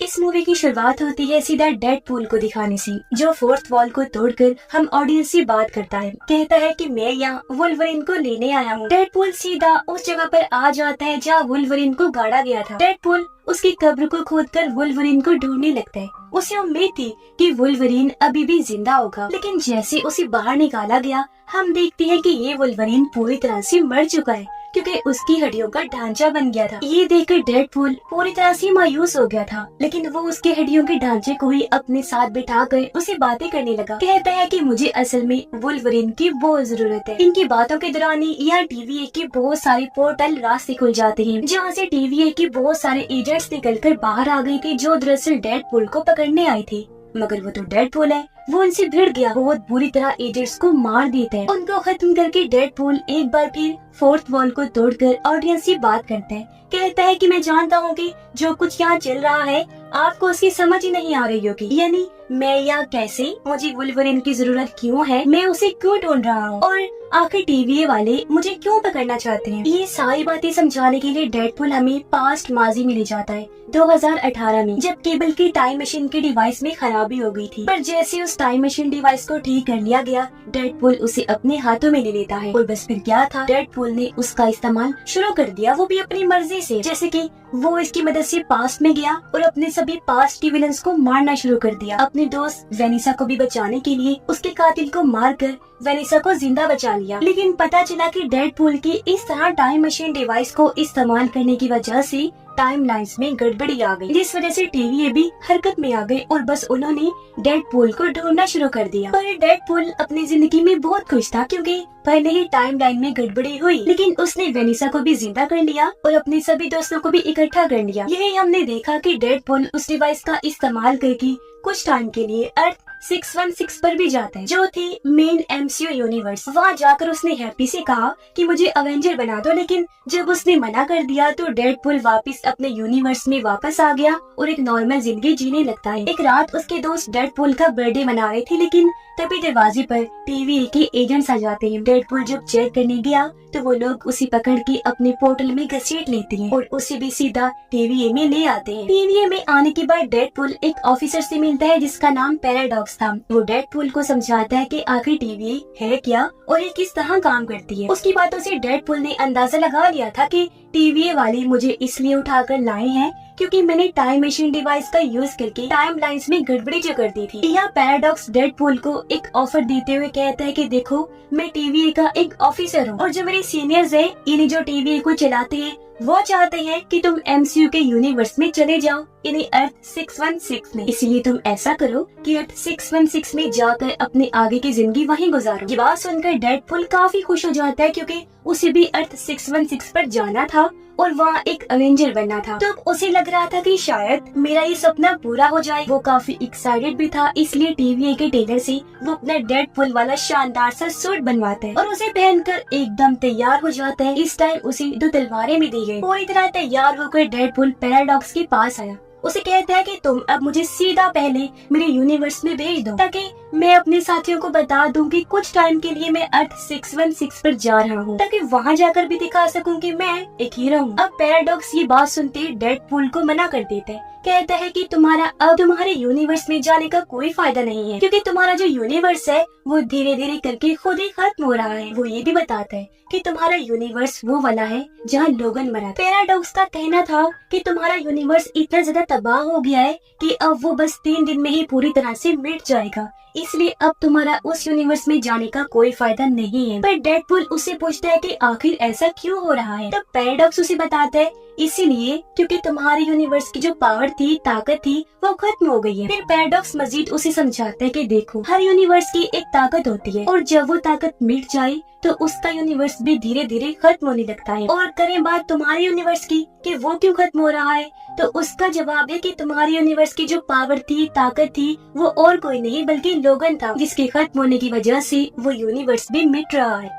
इस मूवी की शुरुआत होती है सीधा डेडपूल को दिखाने से, जो फोर्थ वॉल को तोड़कर हम ऑडियंस से बात करता है। कहता है कि मैं यहाँ वुल्वरीन को लेने आया हूँ। डेडपूल सीधा उस जगह पर आ जाता है जहाँ वुल्वरीन को गाड़ा गया था। डेडपूल उसकी कब्र को खोदकर वुल्वरीन को ढूंढने लगता है। उसे उम्मीद थी कि वुल्वरीन अभी भी जिंदा होगा, लेकिन जैसे उसे बाहर निकाला गया, हम देखते हैं कि ये वुल्वरीन पूरी तरह से मर चुका है, क्योंकि उसकी हड्डियों का ढांचा बन गया था। ये देखकर डेडपूल पूरी तरह से मायूस हो गया था, लेकिन वो उसके हड्डियों के ढांचे को ही अपने साथ बिठा कर उसे बातें करने लगा। कहता है कि मुझे असल में वुल्वरीन की बहुत जरूरत है। इनकी बातों के दौरान ही यहाँ TVA के बहुत सारे पोर्टल रास्ते खुल जाते हैं, जहाँ से TVA के बहुत सारे एजेंट्स निकलकर बाहर आ गए थे, जो दरअसल डेडपूल को पकड़ने आए थे। मगर वो तो डेडपूल है, वो उनसे भिड़ गया। बहुत बुरी तरह एजेंट्स को मार देता है। उनको खत्म करके डेडपूल एक बार फिर फोर्थ वॉल को तोड़कर ऑडियंस से बात करता है। कहता है कि मैं जानता हूँ कि जो कुछ यहाँ चल रहा है आपको उसकी समझ ही नहीं आ रही होगी, यानी मैं यहाँ कैसे, मुझे वुल्वरीन की जरूरत क्यों है, मैं उसे क्यों ढूंढ रहा हूँ, और आखिर TVA वाले मुझे क्यों पकड़ना चाहते हैं। ये सारी बातें समझाने के लिए डेडपूल हमें पास्ट माजी में ले जाता है 2018 में, जब केबल की टाइम मशीन के डिवाइस में खराबी हो गई थी। पर जैसे उस टाइम मशीन डिवाइस को ठीक कर लिया गया, डेडपूल उसे अपने हाथों में ले लेता है। और बस फिर क्या था, डेडपूल ने उसका इस्तेमाल शुरू कर दिया, वो भी अपनी मर्जी से। जैसे कि वो इसकी मदद से पास्ट में गया और अपने सभी पास्ट के विलन्स को मारना शुरू कर दिया। अपने दोस्त वेनिसा को भी बचाने के लिए उसके कातिल को मारकर वेनिसा को जिंदा बचा लिया। लेकिन पता चला कि डेडपूल की इस तरह टाइम मशीन डिवाइस को इस्तेमाल करने की वजह से टाइम लाइन्स में गड़बड़ी आ गई, जिस वजह से TVA भी हरकत में आ गए और बस उन्होंने डेडपूल को ढूंढना शुरू कर दिया। पर डेडपूल अपनी जिंदगी में बहुत खुश था, क्योंकि पहले ही टाइम लाइन में गड़बड़ी हुई, लेकिन उसने वेनिसा को भी जिंदा कर लिया और अपने सभी दोस्तों को भी इकट्ठा कर लिया। यही हमने देखा कि डेडपूल उस डिवाइस का इस्तेमाल करके कुछ टाइम के लिए अर्थ 616 पर भी जाता है, जो थी मेन MCU यूनिवर्स। वहाँ जाकर उसने हैप्पी से कहा कि मुझे अवेंजर बना दो, लेकिन जब उसने मना कर दिया तो डेडपूल वापस अपने यूनिवर्स में वापस आ गया और एक नॉर्मल जिंदगी जीने लगता है। एक रात उसके दोस्त डेडपूल का बर्थडे मना रहे थे, लेकिन तभी दरवाजे पर TVA के एजेंट्स आ जाते हैं। डेडपूल जब चेक करने गया तो वो लोग उसे पकड़ के अपने पोर्टल में घसीट लेते हैं और उसे भी सीधा TVA में ले आते हैं। TVA में आने के बाद डेडपूल एक ऑफिसर से मिलता है जिसका नाम पैराडॉक्स था। वो डेडपूल को समझाता है कि आखिर TVA है क्या और ये किस तरह काम करती है। उसकी बातों से डेडपूल ने अंदाजा लगा लिया था कि TVA वाले मुझे इसलिए उठाकर लाए हैं क्योंकि मैंने टाइम मशीन डिवाइस का यूज करके टाइम लाइन्स में गड़बड़ी जो कर दी थी। यहाँ पैराडॉक्स डेडपूल को एक ऑफर देते हुए कहता है कि देखो, मैं TVA का एक ऑफिसर हूँ और जो मेरे सीनियर्स है, इन्हें जो TVA को चलाते हैं, वो चाहते हैं कि तुम MCU के यूनिवर्स में चले जाओ, यानी अर्थ 616 में। इसलिए तुम ऐसा करो कि अर्थ 616 में जाकर अपने आगे की जिंदगी वहीं गुजारो। ये बात सुनकर डेडपूल काफी खुश हो जाता है, क्योंकि उसे भी अर्थ 616 पर जाना था और वहाँ एक अवेंजर बनना था। तो उसे लग रहा था कि शायद मेरा ये सपना पूरा हो जाए। वो काफी एक्साइटेड भी था, इसलिए TVA के टेलर से वो अपना डेडपूल वाला शानदार सा सूट बनवाता है और उसे पहनकर एकदम तैयार हो जाता है। इस टाइम उसे 2 तलवारें भी दी गई। पूरी तरह तैयार होकर डेडपूल पैराडॉक्स के पास आया। उसे कहता है कि तुम अब मुझे सीधा पहले मेरे यूनिवर्स में भेज दो, ताकि मैं अपने साथियों को बता दूं कि कुछ टाइम के लिए मैं अर्थ 616 पर जा रहा हूं, ताकि वहां जाकर भी दिखा सकूं कि मैं एक हीरो हूं। अब पैराडॉक्स ये बात सुनते डेडपूल को मना कर देता है। कहता है कि तुम्हारे यूनिवर्स में जाने का कोई फायदा नहीं है, क्योंकि तुम्हारा जो यूनिवर्स है वो धीरे धीरे करके खुद ही खत्म हो रहा है। वो ये भी बताता है कि तुम्हारा यूनिवर्स वो वाला है जहाँ लोगन मरा। पैराडॉक्स का कहना था कि तुम्हारा यूनिवर्स इतना ज्यादा तबाह हो गया है कि अब वो बस 3 दिन में ही पूरी तरह से मिट जाएगा, इसलिए अब तुम्हारा उस यूनिवर्स में जाने का कोई फायदा नहीं है। पर डेडपूल उससे पूछता है कि आखिर ऐसा क्यों हो रहा है। तब पैराडॉक्स उसे बताता है इसीलिए क्योंकि तुम्हारे यूनिवर्स की जो पावर थी, ताकत थी, वो खत्म हो गई है। फिर पैराडॉक्स मजीद उसे समझाता है कि देखो, हर यूनिवर्स की एक ताकत होती है और जब वो ताकत मिट जाए तो उसका यूनिवर्स भी धीरे धीरे खत्म होने लगता है। और करें बात तुम्हारे यूनिवर्स की कि वो क्यों खत्म हो रहा है, तो उसका जवाब है कि तुम्हारे यूनिवर्स की जो पावर थी, ताकत थी, वो और कोई नहीं बल्कि लोगन था, जिसके खत्म होने की वजह से वो यूनिवर्स भी मिट रहा है।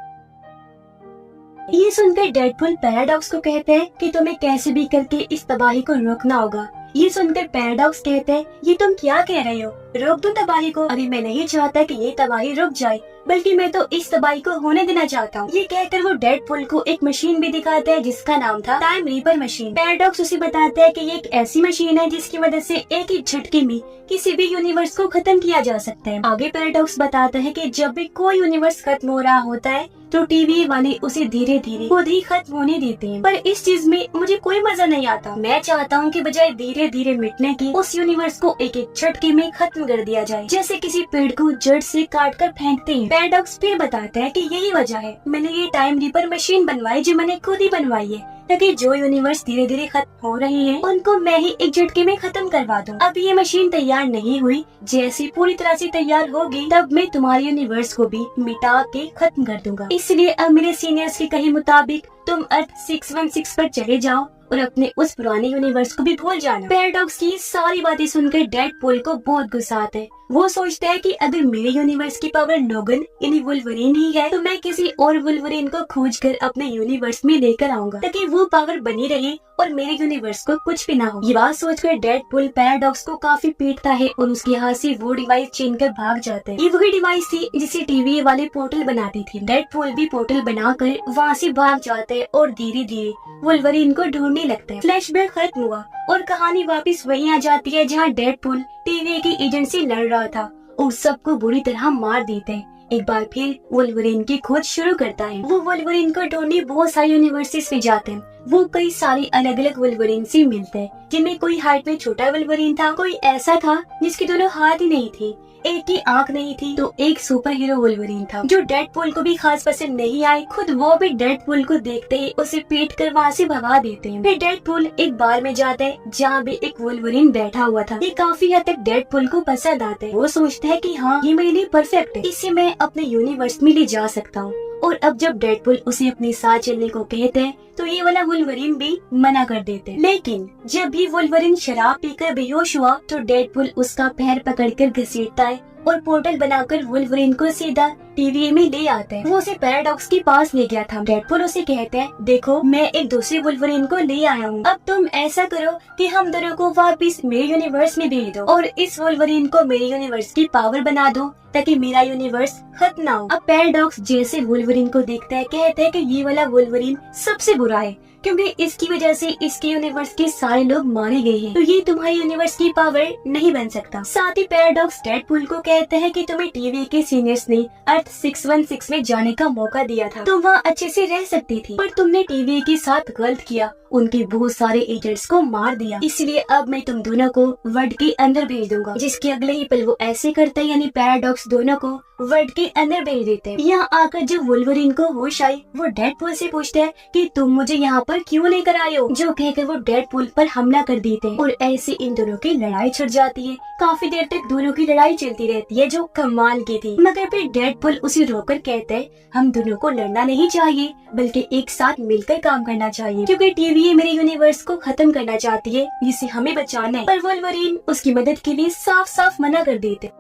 ये सुनकर डेडपूल पैराडॉक्स को कहते हैं कि तुम्हें कैसे भी करके इस तबाही को रोकना होगा। ये सुनकर पैराडॉक्स कहते हैं, ये तुम क्या कह रहे हो, रोक दूं तबाही को? अरे मैं नहीं चाहता कि ये तबाही रुक जाए, बल्कि मैं तो इस तबाही को होने देना चाहता हूँ। ये कहकर वो डेडपूल को एक मशीन भी दिखाता है जिसका नाम था टाइम रीपर मशीन। पैराडॉक्स उसे बताता है कि ये एक ऐसी मशीन है जिसकी मदद से एक ही झटके में किसी भी यूनिवर्स को खत्म किया जा सकता है। आगे पैराडॉक्स बताता है कि जब भी कोई यूनिवर्स खत्म हो रहा होता है तो टीवी वाले उसे धीरे धीरे खुद ही खत्म होने देते हैं, पर इस चीज में मुझे कोई मजा नहीं आता। मैं चाहता हूँ कि बजाय धीरे धीरे मिटने की उस यूनिवर्स को एक एक झटके में खत्म कर दिया जाए, जैसे किसी पेड़ को जड़ से काट कर फेंकते हैं। पैराडॉक्स फिर बताता है कि यही वजह है मैंने ये टाइम रीपर मशीन बनवाई, जो मैंने खुद ही बनवाई है, ताकि जो यूनिवर्स धीरे धीरे खत्म हो रहे हैं उनको मैं ही एक झटके में खत्म करवा दूं। अब ये मशीन तैयार नहीं हुई, जैसे पूरी तरह से तैयार होगी तब मैं तुम्हारे यूनिवर्स को भी मिटा के खत्म कर दूंगा। इसलिए अब मेरे सीनियर्स के कहे मुताबिक तुम अर्थ 616 पर चले जाओ और अपने उस पुराने यूनिवर्स को भी भूल जाना। पैराडॉक्स की सारी बातें सुनकर डेडपूल को बहुत गुस्सा आता है। वो सोचता है कि अगर मेरे यूनिवर्स की पावर लोगन यानी वुल्वरीन ही है तो मैं किसी और वुल्वरीन को खोजकर अपने यूनिवर्स में लेकर आऊंगा, ताकि वो पावर बनी रहे और मेरे यूनिवर्स को कुछ भी ना हो। ये बात सोचकर डेडपूल पैराडॉक्स को काफी पीटता है और उसके हाथ से वो डिवाइस छीन कर भाग जाता है। ये वही डिवाइस थी जिसे टीवी वाले पोर्टल बनाते थे। डेडपूल भी पोर्टल बनाकर वहाँ से भाग जाता है और धीरे धीरे वुल्वरीन को ढूंढने लगता है। फ्लैशबैक खत्म हुआ और कहानी वापस वहीं आ जाती है जहाँ डेडपूल टीवी की एजेंट से लड़ रहा था और सबको बुरी तरह मार देते हैं। एक बार फिर वुल्वरीन की खोज शुरू करता है। वो वुल्वरीन को ढूंढने बहुत सारे यूनिवर्सिटीज में जाते हैं। वो कई सारे अलग अलग वुल्वरीन से मिलते हैं, जिनमें कोई हाइट में छोटा वुल्वरीन था, कोई ऐसा था जिसकी दोनों हाथ ही नहीं थे, एक की आंख नहीं थी, तो एक सुपर हीरो वुल्वरीन था जो डेडपूल को भी खास पसंद नहीं आए। खुद वो भी डेडपूल को देखते ही उसे पीट कर वहाँ से भगा देते हैं। फिर डेडपूल एक बार में जाता है जहाँ भी एक वुल्वरीन बैठा हुआ था। ये काफी हद तक डेडपूल को पसंद आता है। वो सोचता है कि हाँ, ये मेरे लिए परफेक्ट है, इसे मैं अपने यूनिवर्स में ले जा सकता हूँ। और अब जब डेडपूल उसे अपने साथ चलने को कहते हैं तो ये वाला वुल्वरीन भी मना कर देते हैं। लेकिन जब भी वुल्वरीन शराब पीकर बेहोश हुआ तो डेडपूल उसका पैर पकड़कर घसीटता है और पोर्टल बनाकर वुल्वरीन को सीधा टीवी में ले आता है। वो उसे पैराडॉक्स के पास ले गया था। डेडपूल उसे कहते हैं, देखो मैं एक दूसरे वुल्वरीन को ले आया हूँ, अब तुम ऐसा करो कि हम दोनों को वापस मेरे यूनिवर्स में भेज दो और इस वुल्वरीन को मेरे यूनिवर्स की पावर बना दो ताकि मेरा यूनिवर्स खत्म ना हो। अब पैराडॉक्स जैसे वुल्वरीन को देखता है कहते हैं कि ये वाला वुल्वरीन सबसे बुरा है, क्योंकि इसकी वजह से इसके यूनिवर्स के सारे लोग मारे गए हैं, तो ये तुम्हारे यूनिवर्स की पावर नहीं बन सकता। साथ ही पैराडॉक्स डेडपूल को कहते हैं कि तुम्हें टीवी के सीनियर्स ने अर्थ 616 में जाने का मौका दिया था, तुम वहाँ अच्छे से रह सकती थी, पर तुमने टीवी के साथ गलत किया, उनके बहुत सारे एजेंट्स को मार दिया, इसलिए अब मैं तुम दोनों को वर्ल्ड के अंदर भेज दूंगा। जिसके अगले ही पल वो ऐसे करता है, यानी पैराडॉक्स दोनों को वर्ल्ड के अंदर भेज देते हैं। यहाँ आकर जब वुल्वरीन को होश आई वो डेडपूल से पूछता है कि तुम मुझे यहाँ पर क्यों लेकर आए हो, जो कहकर वो डेडपूल पर हमला कर देते हैं और ऐसे इन दोनों की लड़ाई छिड़ जाती है। काफी देर तक दोनों की लड़ाई चलती रहती है जो कमाल की थी, मगर फिर डेडपूल उसे रोककर कहते हैं, हम दोनों को लड़ना नहीं चाहिए बल्कि एक साथ मिलकर काम करना चाहिए, क्योंकि टीवी मेरे यूनिवर्स को खत्म करना चाहती है जिसे हमें बचाना है। पर वुल्वरीन उसकी मदद के लिए साफ साफ मना कर देते।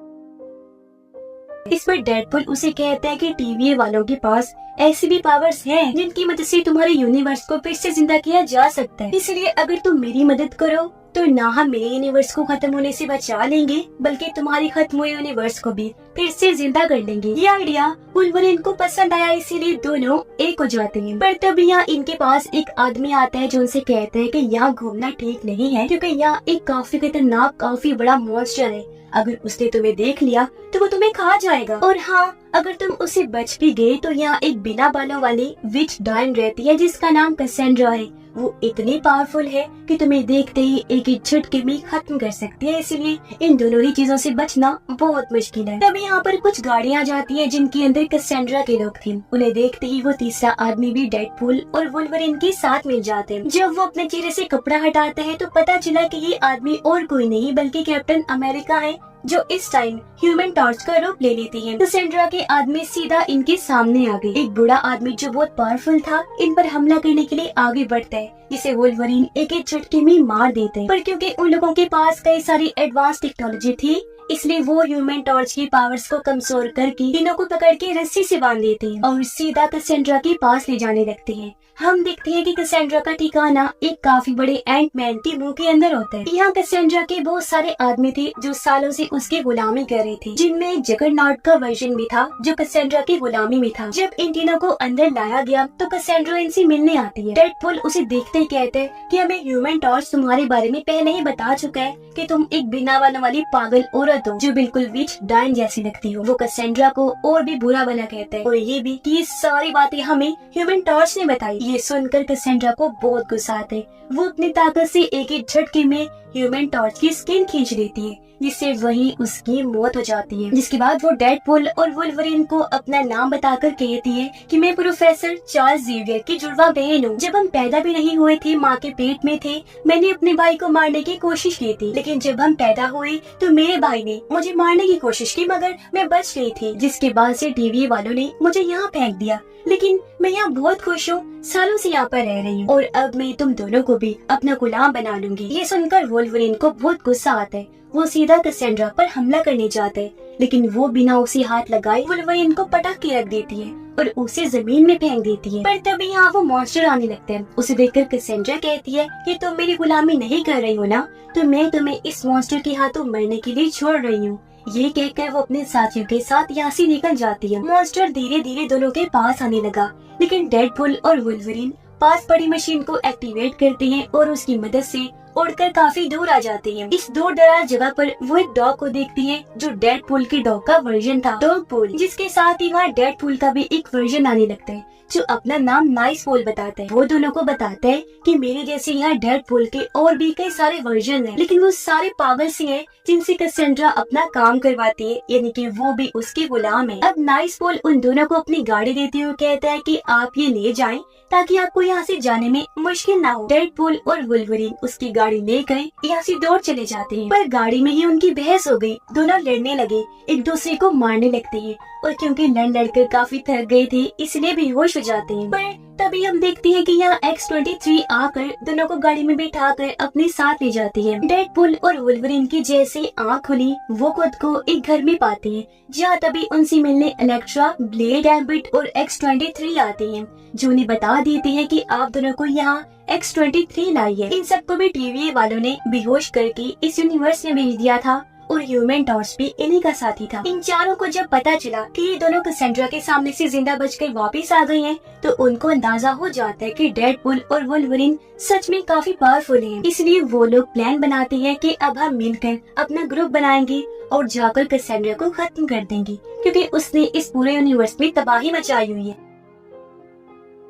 इस पर डेडपूल उसे कहता है कि टीवी वालों के पास ऐसी भी पावर्स हैं जिनकी मदद से तुम्हारे यूनिवर्स को फिर से जिंदा किया जा सकता है, इसलिए अगर तुम मेरी मदद करो तो ना हम मेरे यूनिवर्स को खत्म होने से बचा लेंगे बल्कि तुम्हारी खत्म हुए यूनिवर्स को भी फिर से जिंदा कर लेंगे। ये आइडिया वुल्वरीन को पसंद आया, इसीलिए दोनों एक हो जाते हैं। पर तब यहाँ इनके पास एक आदमी आता है जो उनसे कहता है कि यहाँ घूमना ठीक नहीं है, क्योंकि यहाँ एक काफी खतरनाक काफी बड़ा मॉन्स्टर है, अगर उसने तुम्हें देख लिया तो वो तुम्हें खा जाएगा, और हाँ अगर तुम उसे बच भी गए तो यहाँ एक बिना बालों वाली विच डायन रहती है जिसका नाम कैसेंड्रा है। वो इतनी पावरफुल है कि तुम्हें देखते ही एक ही झटके में खत्म कर सकती है, इसलिए इन दोनों ही चीजों से बचना बहुत मुश्किल है। तभी यहाँ पर कुछ गाड़ियाँ जाती हैं जिनके अंदर कैसेंड्रा के लोग थे। उन्हें देखते ही वो तीसरा आदमी भी डेडपूल और वुल्वरीन के साथ मिल जाते हैं। जब वो अपने चेहरे से कपड़ा हटाते हैं तो पता चला कि ये आदमी और कोई नहीं बल्कि कैप्टन अमेरिका है, जो इस टाइम ह्यूमन टॉर्च का रूप ले लेती है। कैसेंड्रा के आदमी सीधा इनके सामने आ गए। एक बूढ़ा आदमी जो बहुत पावरफुल था इन पर हमला करने के लिए आगे बढ़ता है, जिसे वुल्वरीन एक एक झटके में मार देते हैं। पर क्योंकि उन लोगों के पास कई सारी एडवांस टेक्नोलॉजी थी इसलिए वो ह्यूमन टॉर्च की पावर्स को कमजोर करके तीनों को पकड़ के रस्सी से बांध देते हैं और सीधा कैसेंड्रा के पास ले जाने लगते हैं। हम देखते हैं कि कैसेंड्रा का ठिकाना एक काफी बड़े एंटमैन के मुंह के अंदर होता है। यहाँ कैसेंड्रा के बहुत सारे आदमी थे जो सालों से उसकी गुलामी कर रहे थे, जिनमें एक जगरनॉट का वर्जन भी था जो कैसेंड्रा की गुलामी में था। जब इन तीनों को अंदर लाया गया तो कैसेंड्रा इनसे मिलने आती है। डेडपूल उसे देखते ही कहते हैं कि हमें ह्यूमन टॉर्च तुम्हारे बारे में पहले ही बता चुका है कि तुम एक बिना बन वाली पागल औरत हो जो बिल्कुल विच डाइन जैसी लगती हो। वो कैसेंड्रा को और भी बुरा भला कहता है और ये भी कि ये सारी बातें हमें ह्यूमन टॉर्च ने बताई। ये सुनकर कैसेंड्रा को बहुत गुस्सा आता है। वो अपनी ताकत से एक ही झटके में ह्यूमन टॉर्च की स्किन खींच लेती है, जिससे वहीं उसकी मौत हो जाती है। जिसके बाद वो डेडपूल और वुल्वरीन को अपना नाम बताकर कहती है कि मैं प्रोफेसर चार्ल्स ज़ेवियर की जुड़वा बहन हूँ। जब हम पैदा भी नहीं हुए थे, माँ के पेट में थे, मैंने अपने भाई को मारने की कोशिश की थी, लेकिन जब हम पैदा हुए तो मेरे भाई ने मुझे मारने की कोशिश की मगर मैं बच गई थी। जिसके बाद से टीवी वालों ने मुझे यहाँ फेंक दिया, लेकिन मैं यहाँ बहुत खुश हूँ, सालों से यहाँ पर रह रही हूँ और अब मैं तुम दोनों को भी अपना गुलाम बना लूंगी। ये सुनकर वुल्वरीन को बहुत गुस्सा आता है। वो सीधा कैसेंड्रा पर हमला करने जाते हैं, लेकिन वो बिना उसे हाथ लगाए वुल्वरीन को पटक के रख देती है और उसे जमीन में फेंक देती है। पर तभी यहाँ वो मॉन्स्टर आने लगते हैं। उसे देखकर कैसेंड्रा कहती है कि तुम मेरी गुलामी नहीं कर रही हो ना, तो मैं तुम्हें इस मॉन्स्टर के हाथों मरने के लिए छोड़ रही हूँ। ये कहकर वो अपने साथियों के साथ यहाँ से निकल जाती है। मॉन्स्टर धीरे धीरे दोनों के पास आने लगा, लेकिन डेडपूल और वुल्वरीन पास पड़ी मशीन को एक्टिवेट करते हैं और उसकी मदद से उड़कर काफी दूर आ जाती हैं। इस दूर दराज जगह पर वो एक डॉग को देखती हैं जो डेडपूल के डॉग का वर्जन था, डॉगपूल, जिसके साथ ही वहाँ डेडपूल का भी एक वर्जन आने लगता है जो अपना नाम नाइसपूल बताता है। वो दोनों को बताता है कि मेरे जैसे यहाँ डेडपूल के और भी कई सारे वर्जन हैं, लेकिन वो सारे पागल से हैं जिनसे कैसेंड्रा अपना काम करवाती है, यानी कि वो भी उसके गुलाम है। अब नाइसपूल उन दोनों को अपनी गाड़ी देते हुए कहता है कि आप ये ले जाएं ताकि आपको यहाँ से जाने में मुश्किल ना हो। डेडपूल और वुल्वरीन उसकी गाड़ी लेकर यहाँ से दौड़ चले जाते हैं, पर गाड़ी में ही उनकी बहस हो गई। दोनों लड़ने लगे, एक दूसरे को मारने लगते हैं और क्योंकि लड़कर काफी थक गए थे इसलिए बेहोश हो जाते हैं। पर तभी हम देखते हैं कि यहाँ X-23 आकर दोनों को गाड़ी में बिठाकर अपने साथ ले जाती है। डेडपूल और वुल्वरीन की जैसे आँख खुली वो खुद को एक घर में पाते हैं, जहाँ तभी उनसे मिलने इलेक्ट्रा, ब्लेड, गैम्बिट और X-23 आते हैं, जो उन्हें बता देते हैं कि आप दोनों को यहाँ X-23 लाई है। इन सबको भी टीवी वालों ने बेहोश करके इस यूनिवर्स में भेज दिया था और ह्यूमन टॉर्च भी इन्हीं का साथी था। इन चारों को जब पता चला कि ये दोनों कैसेंड्रा के सामने से जिंदा बचकर वापस आ गए हैं, तो उनको अंदाजा हो जाता है कि डेडपूल और वुल्वरीन सच में काफी पावरफुल हैं। इसलिए वो लोग प्लान बनाते हैं कि अब हम मिलकर अपना ग्रुप बनाएंगे और जाकर कैसेंड्रा को खत्म कर देंगे, क्योंकि उसने इस पूरे यूनिवर्स में तबाही मचाई हुई है।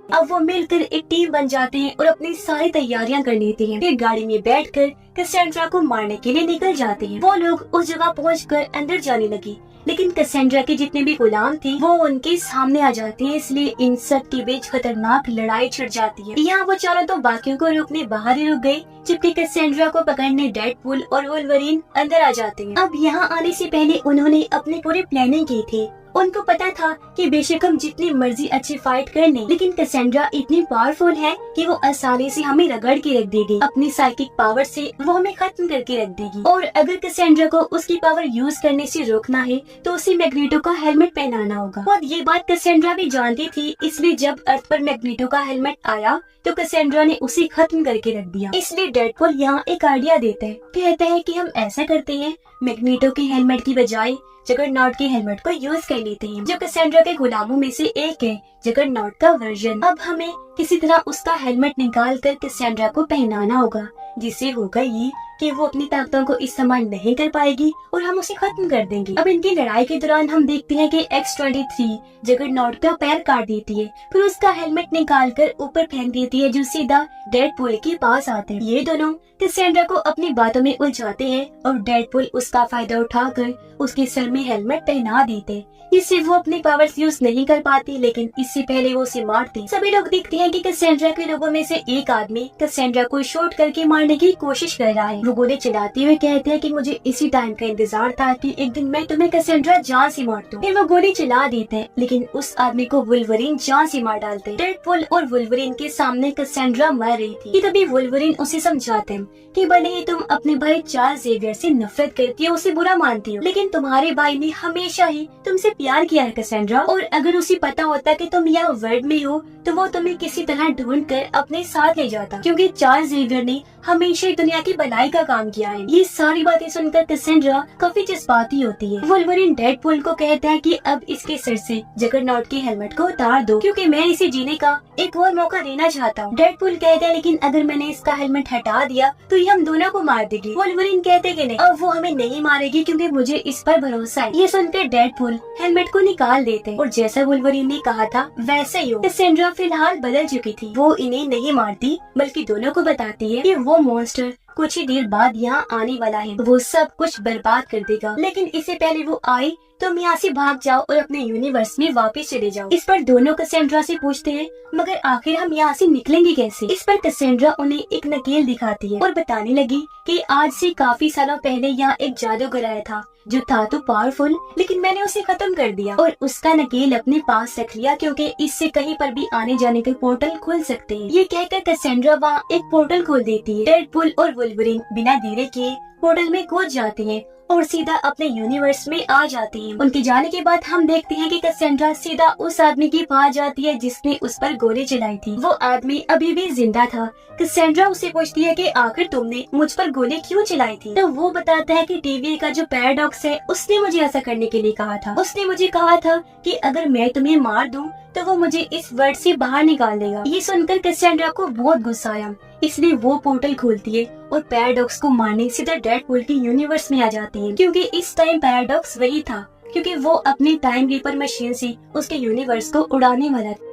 अब वो मिलकर एक टीम बन जाते हैं और अपनी सारी तैयारियां कर लेते हैं। फिर गाड़ी में बैठकर कैसेंड्रा को मारने के लिए निकल जाते हैं। वो लोग उस जगह पहुंचकर अंदर जाने लगे, लेकिन कैसेंड्रा के जितने भी गुलाम थे वो उनके सामने आ जाते हैं, इसलिए इन सब के बीच खतरनाक लड़ाई छिड़ जाती है। यहाँ वो चारों तो बाकियों को रोकने बाहर ही रुक गए, जबकि कैसेंड्रा को पकड़ने डेडपूल और वुल्वरीन अंदर आ जाते हैं। अब यहाँ आने से पहले उन्होंने अपनी पूरी प्लानिंग की थी। उनको पता था कि बेशक हम जितनी मर्जी अच्छी फाइट कर लें, लेकिन कैसेंड्रा इतनी पावरफुल है कि वो आसानी से हमें रगड़ के रख देगी। अपनी साइकिक पावर से वो हमें खत्म करके रख देगी। और अगर कैसेंड्रा को उसकी पावर यूज करने से रोकना है तो उसे मैग्नेटो का हेलमेट पहनाना होगा। और ये बात कैसेंड्रा भी जानती थी, इसलिए जब अर्थ पर मैग्नेटो का हेलमेट आया तो कैसेंड्रा ने उसे खत्म करके रख दिया। इसलिए डेडपूल यहाँ एक आइडिया देता है, कहता है कि हम ऐसा करते हैं, मैग्नेटो के हेलमेट की बजाय जगरनॉट के हेलमेट को यूज कर लेते हैं, जो कैसेंड्रा के गुलामों में से एक है, जगरनॉट का वर्जन। अब हमें किसी तरह उसका हेलमेट निकाल कर कैसेंड्रा को पहनाना होगा, जिससे होगा ये कि वो अपनी ताकतों को इस्तेमाल नहीं कर पाएगी और हम उसे खत्म कर देंगे। अब इनकी लड़ाई के दौरान हम देखते हैं कि X-23 जगरनॉट का पैर काट देती है, फिर उसका हेलमेट निकाल कर ऊपर फेंक देती है, जो सीधा डेडपूल के पास आते हैं। ये दोनों कैसेंड्रा को अपनी बातों में उलझाते हैं और डेडपूल उसका फायदा उठाकर उसके सर में हेलमेट पहना देते, इससे वो अपनी पावर्स यूज नहीं कर पाती, लेकिन इससे पहले वो उसे मारते। सभी लोग देखते हैं कि कैसेंड्रा के लोगों में से एक आदमी कैसेंड्रा को शॉट करके मार मारने की कोशिश कर रहा है। वो गोली चलाते हुए कहते हैं कि मुझे इसी टाइम का इंतजार था कि एक दिन मैं तुम्हें कैसेंड्रा जान से मार दूं। फिर वो गोली चला देते हैं, लेकिन उस आदमी को वुल्वरीन जान से मार डालते हैं। डेडपूल और वुल्वरीन के सामने कैसेंड्रा मर रही थी। तभी वुल्वरीन उसे समझाते हैं कि भले ही तुम अपने भाई चार्ल्स ज़ेवियर से नफरत करती हो, उसे बुरा मानती हो, लेकिन तुम्हारे भाई ने हमेशा ही तुमसे प्यार किया है कैसेंड्रा, और अगर उसे पता होता कि तुम यहाँ वर्ल्ड में हो तो वो तुम्हें किसी तरह ढूंढ कर अपने साथ ले जाता, क्योंकि चार्ल्स ज़ेवियर ने हमेशा ही दुनिया की भलाई का काम किया है। ये सारी बातें सुनकर कैसेंड्रा काफी जज्बाती होती है। वुल्वरीन डेडपूल को कहता है कि अब इसके सिर से जगरनॉट की हेलमेट को उतार दो, क्योंकि मैं इसे जीने का एक और मौका देना चाहता हूँ। डेडपूल कहता है लेकिन अगर मैंने इसका हेलमेट हटा दिया तो ये हम दोनों को मार देगी। वुल्वरीन कहते कि नहीं, अब वो हमें नहीं मारेगी क्योंकि मुझे इस पर भरोसा है। ये सुनकर डेडपूल हेलमेट को निकाल देते और जैसा वुल्वरीन ने कहा था वैसे ही हो। कैसेंड्रा फिलहाल बदल चुकी थी। वो इन्हें नहीं मारती बल्कि दोनों को बताती है कि वो मॉन्स्टर कुछ ही देर बाद यहाँ आने वाला है, वो सब कुछ बर्बाद कर देगा, लेकिन इससे पहले वो आए तुम यहाँ से भाग जाओ और अपने यूनिवर्स में वापस चले जाओ। इस पर दोनों कैसेंड्रा से पूछते हैं मगर आखिर हम यहाँ से निकलेंगे कैसे। इस पर कैसेंड्रा उन्हें एक नकेल दिखाती है और बताने लगी कि आज से काफी सालों पहले यहाँ एक जादूगर आया था जो था तो पावरफुल, लेकिन मैंने उसे खत्म कर दिया और उसका नकेल अपने पास रख लिया क्योंकि इससे कहीं पर भी आने जाने के पोर्टल खुल सकते हैं। ये कहकर कैसेंड्रा वहाँ एक पोर्टल खोल देती है। डेडपूल और वुल्वरीन बिना देरी किए पोर्टल में कूद जाते हैं और सीधा अपने यूनिवर्स में आ जाती हैं। उनके जाने के बाद हम देखते हैं कि कैसेंड्रा सीधा उस आदमी के पास जाती है जिसने उस पर गोली चलाई थी। वो आदमी अभी भी जिंदा था। कैसेंड्रा उसे पूछती है कि आखिर तुमने मुझ पर गोली क्यों चलाई थी, तो वो बताता है कि टीवी का जो पैराडॉक्स है उसने मुझे ऐसा करने के लिए कहा था। उसने मुझे कहा था कि अगर मैं तुम्हें मार दूं तो वो मुझे इस वर्ल्ड से बाहर निकाल देगा। ये सुनकर कैसेंड्रा को बहुत गुस्सा आया, इसलिए वो पोर्टल खोलती है और पैराडॉक्स को मारने सीधा डेडपूल के यूनिवर्स में आ जाती है, क्योंकि इस टाइम पैराडॉक्स वही था क्योंकि वो अपनी टाइम रीपर मशीन से उसके यूनिवर्स को उड़ाने वाला था।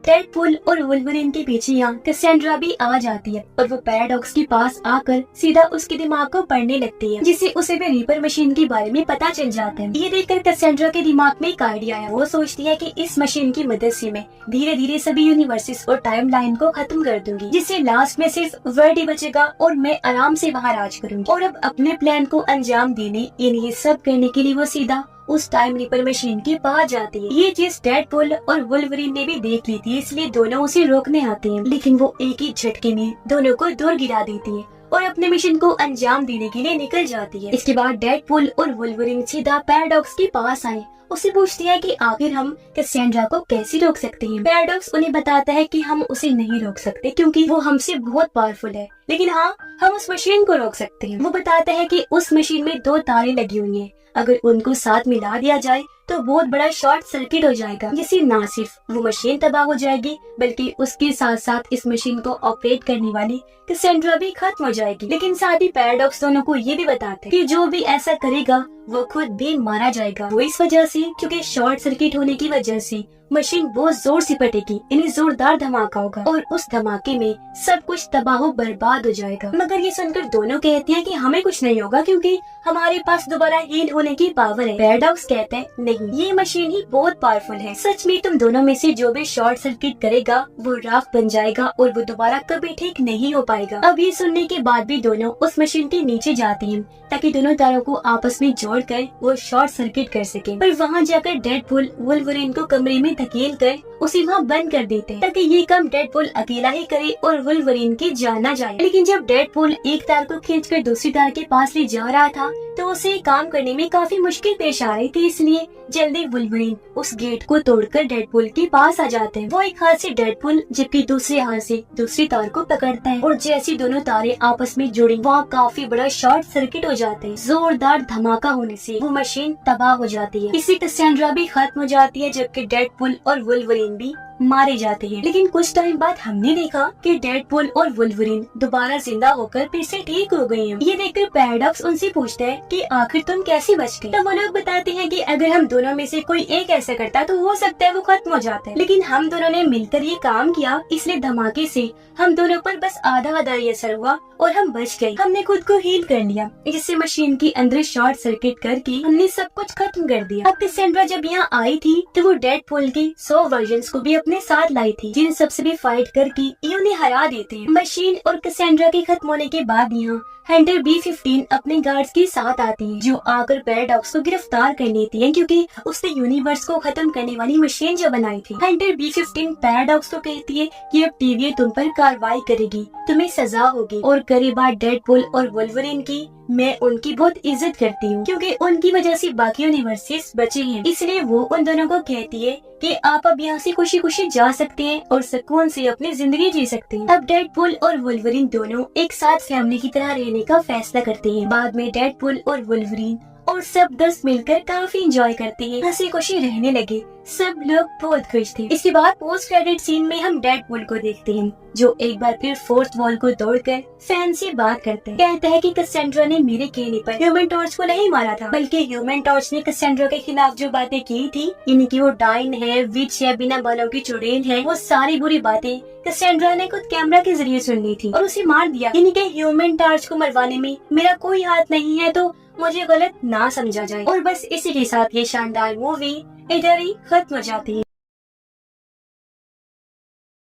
डेडपूल और वुल्वरीन के पीछे यहाँ कैसेंड्रा भी आ जाती है और वो पैराडॉक्स के पास आकर सीधा उसके दिमाग को पढ़ने लगती है, जिससे उसे भी रीपर मशीन के बारे में पता चल जाता है। ये देखकर कैसेंड्रा के दिमाग में एक आइडिया आया। वो सोचती है कि इस मशीन की मदद से मैं धीरे धीरे सभी यूनिवर्सेस और टाइम लाइन को खत्म कर दूंगी, जिससे लास्ट में सिर्फ वर्ल्ड ही बचेगा और मैं आराम से वहाँ राज करूंगी। और अब अपने प्लान को अंजाम देने इन्हें सब करने के लिए वो सीधा उस टाइम रीपर मशीन के पास जाती है। ये चीज डेडपूल और वुल्वरीन ने भी देख ली थी, इसलिए दोनों उसे रोकने आते हैं, लेकिन वो एक ही झटके में दोनों को दूर गिरा देती है और अपने मिशन को अंजाम देने के लिए निकल जाती है। इसके बाद डेडपूल और वुल्वरीन सीधा पैराडॉक्स के पास आए। उसे पूछती है कि आखिर हम कैसेंड्रा को कैसे रोक सकते हैं। पैराडॉक्स उन्हें बताता है कि हम उसे नहीं रोक सकते क्योंकि वो हमसे बहुत पावरफुल है, लेकिन हाँ हम उस मशीन को रोक सकते हैं। वो बताता है कि उस मशीन में 2 तारे लगी हुई हैं, अगर उनको साथ मिला दिया जाए तो बहुत बड़ा शॉर्ट सर्किट हो जाएगा, जिससे न सिर्फ वो मशीन तबाह हो जाएगी बल्कि उसके साथ साथ इस मशीन को ऑपरेट करने वाली कैसेंड्रा भी खत्म हो जाएगी। लेकिन साथ ही पैराडॉक्स दोनों को ये भी बताते हैं कि जो भी ऐसा करेगा वो खुद भी मारा जाएगा। वो इस वजह से क्योंकि शॉर्ट सर्किट होने की वजह से मशीन बहुत जोर से फटेगी, इन्हें जोरदार धमाका होगा और उस धमाके में सब कुछ तबाह बर्बाद हो जाएगा। मगर ये सुनकर दोनों कहते हैं कि हमें कुछ नहीं होगा क्योंकि हमारे पास दोबारा हील होने की पावर है। पैराडॉक्स कहते हैं नहीं, ये मशीन ही बहुत पावरफुल है। सच में तुम दोनों में से जो भी शॉर्ट सर्किट करेगा वो राख बन जाएगा और वो दोबारा कभी ठीक नहीं हो पाएगा। अब ये सुनने के बाद भी दोनों उस मशीन के नीचे जाते हैं ताकि दोनों तारों को आपस में जोड़कर वो शॉर्ट सर्किट कर सके। पर वहाँ जाकर डेडपूल वुल्वरीन को कमरे में धकेल कर उसे वहाँ बंद कर देते हैं ताकि ये काम डेडपूल अकेला ही करे और वुल्वरीन की जान न जाए। लेकिन जब डेडपूल एक तार को खींचकर दूसरी तार के पास ले जा रहा था तो उसे काम करने में काफी मुश्किल पेश आ रही थी, इसलिए जल्दी वुल्वरीन उस गेट को तोड़कर डेडपूल के पास आ जाते हैं। वो एक हाथ से डेडपूल जबकि दूसरे हाथ से दूसरी तार को पकड़ता है और जैसी दोनों तारें आपस में जुड़ी वहाँ काफी बड़ा शॉर्ट सर्किट हो जाते हैं। जोरदार धमाका होने से वो मशीन तबाह हो जाती है। इससे कैसेंड्रा भी खत्म हो जाती है जबकि डेडपूल और वुल्वरीन भी मारे जाते हैं। लेकिन कुछ टाइम बाद हमने देखा कि डेडपूल और वुल्वरीन दोबारा जिंदा होकर फिर से ठीक हो गए हैं। ये देखकर पैराडॉक्स उनसे पूछता है कि आखिर तुम कैसे बच गए। तो वो लोग बताते हैं कि अगर हम दोनों में से कोई एक ऐसा करता तो हो सकता है वो खत्म हो जाता है, लेकिन हम दोनों ने मिलकर ये काम किया, इसलिए धमाके से हम दोनों पर बस आधा असर हुआ और हम बच गए। हमने खुद को हील कर लिया, जिससे मशीन के अंदर शॉर्ट सर्किट करके हमने सब कुछ खत्म कर दिया। अब कैसेंड्रा जब यहाँ आई थी तो वो डेडपूल के 100 वर्जन्स को भी अपने अपने साथ लाई थी, जिन सबसे भी फाइट करके ये उन्हें हरा देते हैं। मशीन और कैसेंड्रा के खत्म होने के बाद यहाँ हंटर B-15 अपने गार्ड्स के साथ आते हैं, जो आकर पैराडॉक्स को गिरफ्तार कर लेती हैं, क्योंकि उसने यूनिवर्स को खत्म करने वाली मशीन जो बनाई थी। हंटर B-15 पैराडॉक्स को कहती है कि अब टीवी तुम पर कार्रवाई करेगी, तुम्हें सजा होगी। और करे बात डेडपूल और वुल्वरीन की, मैं उनकी बहुत इज्जत करती हूँ, क्योंकि उनकी वजह से बाकी यूनिवर्सेस बचे हैं। इसलिए वो उन दोनों को कहती है कि आप अब यहाँ से खुशी खुशी जा सकते हैं और सुकून से अपनी जिंदगी जी सकते हैं। अब डेडपूल और वुल्वरीन दोनों एक साथ फैमिली की तरह रहने का फैसला करते हैं। बाद में डेडपूल और वुल्वरीन और सब दोस्त मिलकर काफी एंजॉय करते हैं, हंसी खुशी रहने लगे। सब लोग बहुत खुश थे। इसके बाद पोस्ट क्रेडिट सीन में हम डेडपूल को देखते हैं, जो एक बार फिर फोर्थ वॉल को तोड़कर फैन से बात करते हैं। कहता है कि कैसेंड्रा ने मेरे कहने पर ह्यूमन टॉर्च को नहीं मारा था, बल्कि ह्यूमन टॉर्च ने कैसेंड्रा के खिलाफ जो बातें की थी, यानी कि वो डाइन है, विच है, बिना बालों की चुड़ैल है, वो सारी बुरी बातें कैसेंड्रा ने खुद कैमरा के जरिए सुन ली थी और उसे मार दिया। यानी कि ह्यूमन टॉर्च को मरवाने में मेरा कोई हाथ नहीं है, तो मुझे गलत ना समझा जाए। और बस इसी के साथ ये शानदार मूवी इधर ही खत्म हो जाती है।